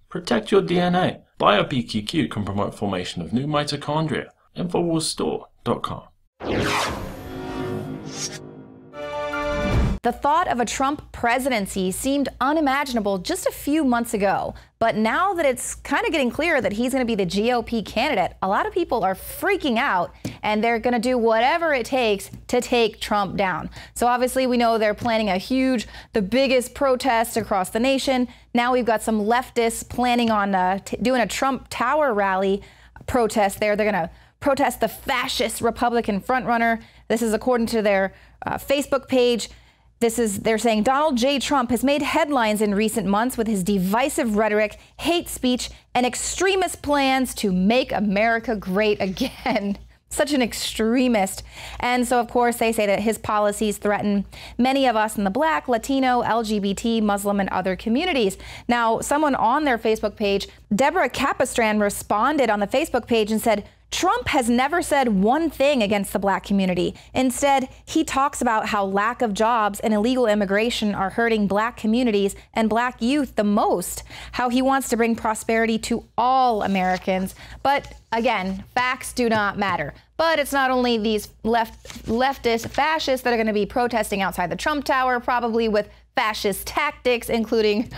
Protect your DNA. BioPQQ can promote formation of new mitochondria. Infowarsstore.com. The thought of a Trump presidency seemed unimaginable just a few months ago. But now that it's kind of getting clear that he's going to be the GOP candidate, a lot of people are freaking out and they're going to do whatever it takes to take Trump down. So obviously we know they're planning the biggest protest across the nation. Now we've got some leftists planning on doing a Trump Tower rally protest there. They're going to protest the fascist Republican frontrunner. This is according to their Facebook page. They're saying Donald J. Trump has made headlines in recent months with his divisive rhetoric, hate speech, and extremist plans to make America great again. Such an extremist. And so, of course, they say that his policies threaten many of us in the Black, Latino, LGBT, Muslim, and other communities. Now, someone on their Facebook page, Deborah Capistran, responded on the Facebook page and said, Trump has never said one thing against the Black community. Instead, he talks about how lack of jobs and illegal immigration are hurting Black communities and Black youth the most, how he wants to bring prosperity to all Americans. But again, facts do not matter. But it's not only these leftist fascists that are going to be protesting outside the Trump Tower, probably with fascist tactics, including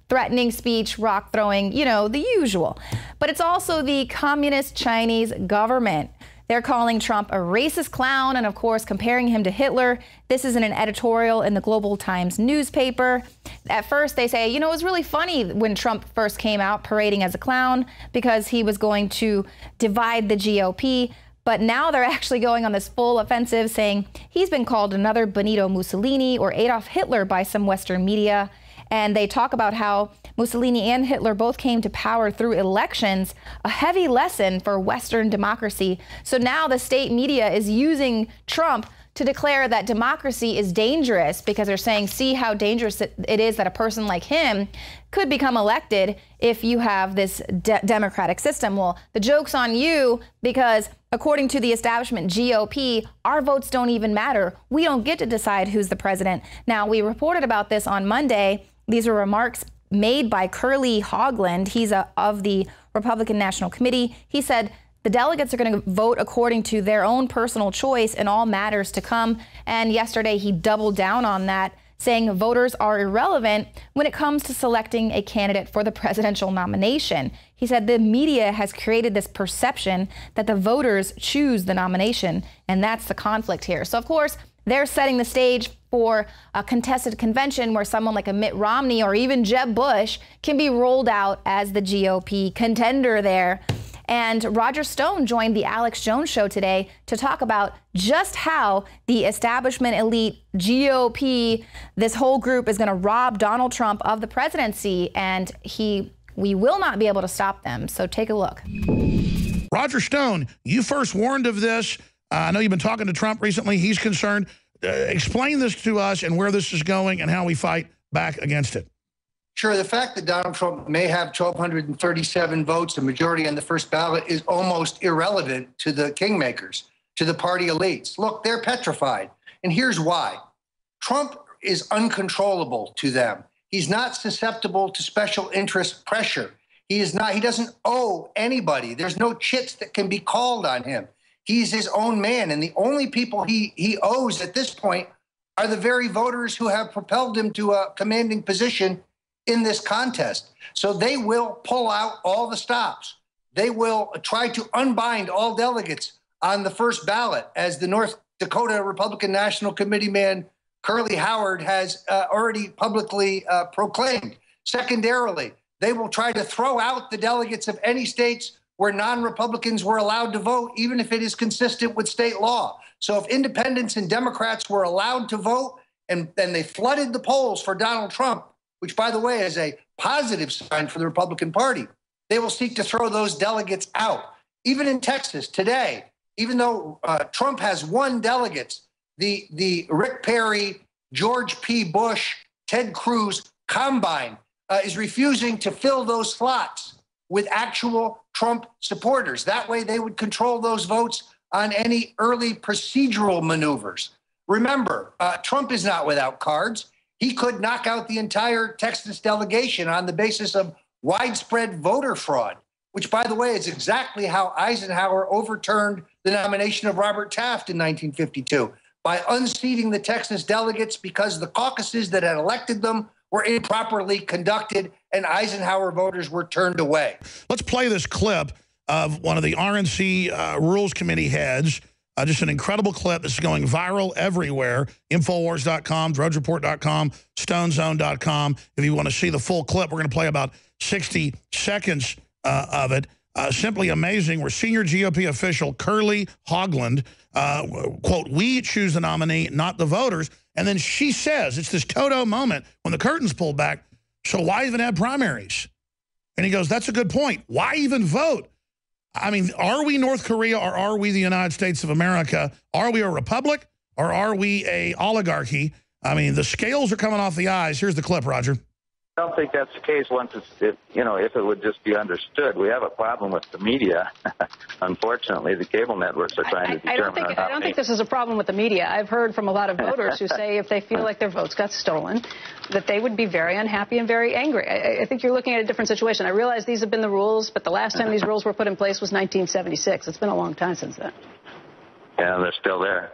threatening speech, rock throwing, the usual. But it's also the communist Chinese government. They're calling Trump a racist clown and, of course, comparing him to Hitler. This is in an editorial in the Global Times newspaper. At first, they say, it was really funny when Trump first came out parading as a clown because he was going to divide the GOP. But now they're actually going on this full offensive, saying he's been called another Benito Mussolini or Adolf Hitler by some Western media. And they talk about how Mussolini and Hitler both came to power through elections, a heavy lesson for Western democracy. So now the state media is using Trump to declare that democracy is dangerous because they're saying, see how dangerous it is that a person like him could become elected if you have this democratic system. Well, the joke's on you because according to the establishment GOP, our votes don't even matter. We don't get to decide who's the president. Now, we reported about this on Monday. These are remarks made by Curly Haugland. He's of the Republican National Committee. He said the delegates are going to vote according to their own personal choice in all matters to come. And yesterday he doubled down on that, saying voters are irrelevant when it comes to selecting a candidate for the presidential nomination. He said the media has created this perception that the voters choose the nomination, and that's the conflict here. So, of course, they're setting the stage for a contested convention where someone like a Mitt Romney or even Jeb Bush can be rolled out as the GOP contender there. And Roger Stone joined the Alex Jones show today to talk about just how the establishment elite GOP, this whole group, is going to rob Donald Trump of the presidency, and we will not be able to stop them. So take a look. Roger Stone, you first warned of this. I know you've been talking to Trump recently. He's concerned. Explain this to us and where this is going and how we fight back against it. Sure. The fact that Donald Trump may have 1,237 votes, a majority on the first ballot, is almost irrelevant to the kingmakers, to the party elites. Look, they're petrified. And here's why. Trump is uncontrollable to them. He's not susceptible to special interest pressure. He doesn't owe anybody. There's no chits that can be called on him. He's his own man. And the only people he owes at this point are the very voters who have propelled him to a commanding position in this contest. So they will pull out all the stops. They will try to unbind all delegates on the first ballot, as the North Dakota Republican National Committee man Curly Howard has already publicly proclaimed. Secondarily, they will try to throw out the delegates of any states where non-Republicans were allowed to vote, even if it is consistent with state law. So if independents and Democrats were allowed to vote and they flooded the polls for Donald Trump, which, by the way, is a positive sign for the Republican Party, they will seek to throw those delegates out. Even in Texas today, even though Trump has won delegates, the Rick Perry, George P. Bush, Ted Cruz combine is refusing to fill those slots with actual Trump supporters. That way they would control those votes on any early procedural maneuvers. Remember, Trump is not without cards. He could knock out the entire Texas delegation on the basis of widespread voter fraud, which, by the way, is exactly how Eisenhower overturned the nomination of Robert Taft in 1952 by unseating the Texas delegates because the caucuses that had elected them were improperly conducted and Eisenhower voters were turned away. Let's play this clip of one of the RNC Rules Committee heads. Just an incredible clip that's going viral everywhere. Infowars.com, DrudgeReport.com, StoneZone.com. If you want to see the full clip, we're going to play about 60 seconds of it. Simply amazing. Where senior GOP official Curly Haugland, quote, "We choose the nominee, not the voters." And then she says, it's this Toto moment when the curtain's pulled back, so why even have primaries? And he goes, that's a good point. Why even vote? I mean, are we North Korea or are we the United States of America? Are we a republic or are we a oligarchy? I mean, the scales are coming off the eyes. Here's the clip, Roger. I don't think that's the case once if it would just be understood. We have a problem with the media. Unfortunately, the cable networks are trying to determine I don't think this is a problem with the media. I've heard from a lot of voters who say if they feel like their votes got stolen, that they would be very unhappy and very angry. I think you're looking at a different situation. I realize these have been the rules, but the last time these rules were put in place was 1976. It's been a long time since then. Yeah, they're still there.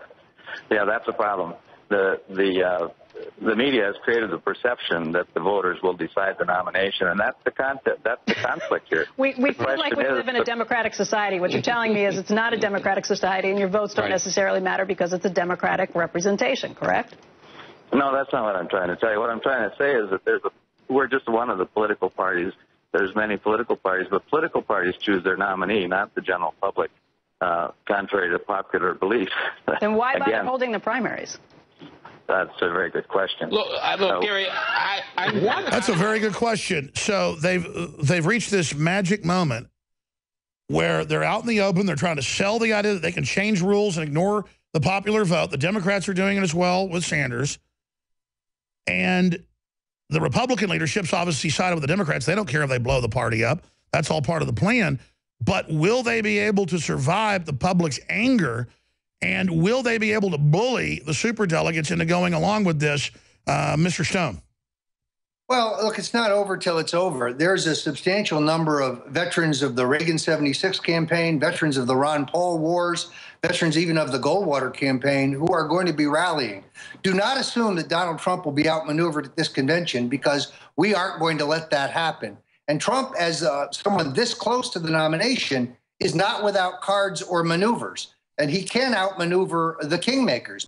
Yeah, that's a problem. The media has created the perception that the voters will decide the nomination, and that's the concept. That's the conflict here. We feel like we live in a democratic society. What you're telling me is it's not a democratic society, and your votes don't necessarily matter because it's a democratic representation, correct? No, that's not what I'm trying to tell you. What I'm trying to say is that we're just one of the political parties. There's many political parties, but political parties choose their nominee, not the general public, contrary to popular belief. Then why bother holding the primaries? That's a very good question. Look, Gary, that's a very good question. So they've reached this magic moment where they're out in the open. They're trying to sell the idea that they can change rules and ignore the popular vote. The Democrats are doing it as well with Sanders. And the Republican leadership's obviously sided with the Democrats. They don't care if they blow the party up. That's all part of the plan. But will they be able to survive the public's anger? And will they be able to bully the superdelegates into going along with this, Mr. Stone? Well, look, it's not over till it's over. There's a substantial number of veterans of the Reagan 76 campaign, veterans of the Ron Paul wars, veterans even of the Goldwater campaign who are going to be rallying. Do not assume that Donald Trump will be outmaneuvered at this convention because we aren't going to let that happen. And Trump, as someone this close to the nomination, is not without cards or maneuvers. And he can outmaneuver the kingmakers.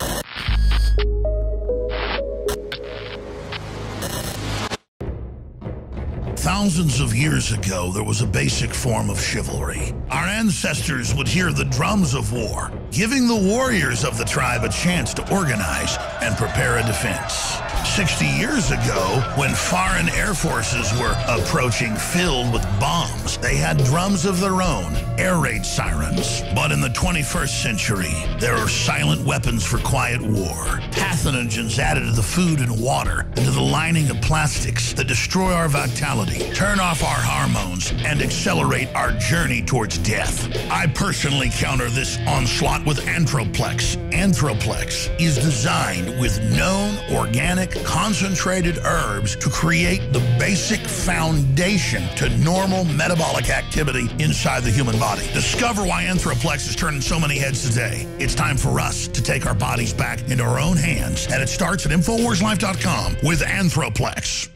Thousands of years ago, there was a basic form of chivalry. Our ancestors would hear the drums of war, giving the warriors of the tribe a chance to organize and prepare a defense. 60 years ago, when foreign air forces were approaching filled with bombs, they had drums of their own, air raid sirens. But in the 21st century, there are silent weapons for quiet war. Pathogens added to the food and water and to the lining of plastics that destroy our vitality, turn off our hormones, and accelerate our journey towards death. I personally counter this onslaught with Anthroplex. Anthroplex is designed with known organic concentrated herbs to create the basic foundation to normal metabolic activity inside the human body. Discover why Anthroplex is turning so many heads today. It's time for us to take our bodies back into our own hands, and it starts at InfoWarsLife.com with Anthroplex.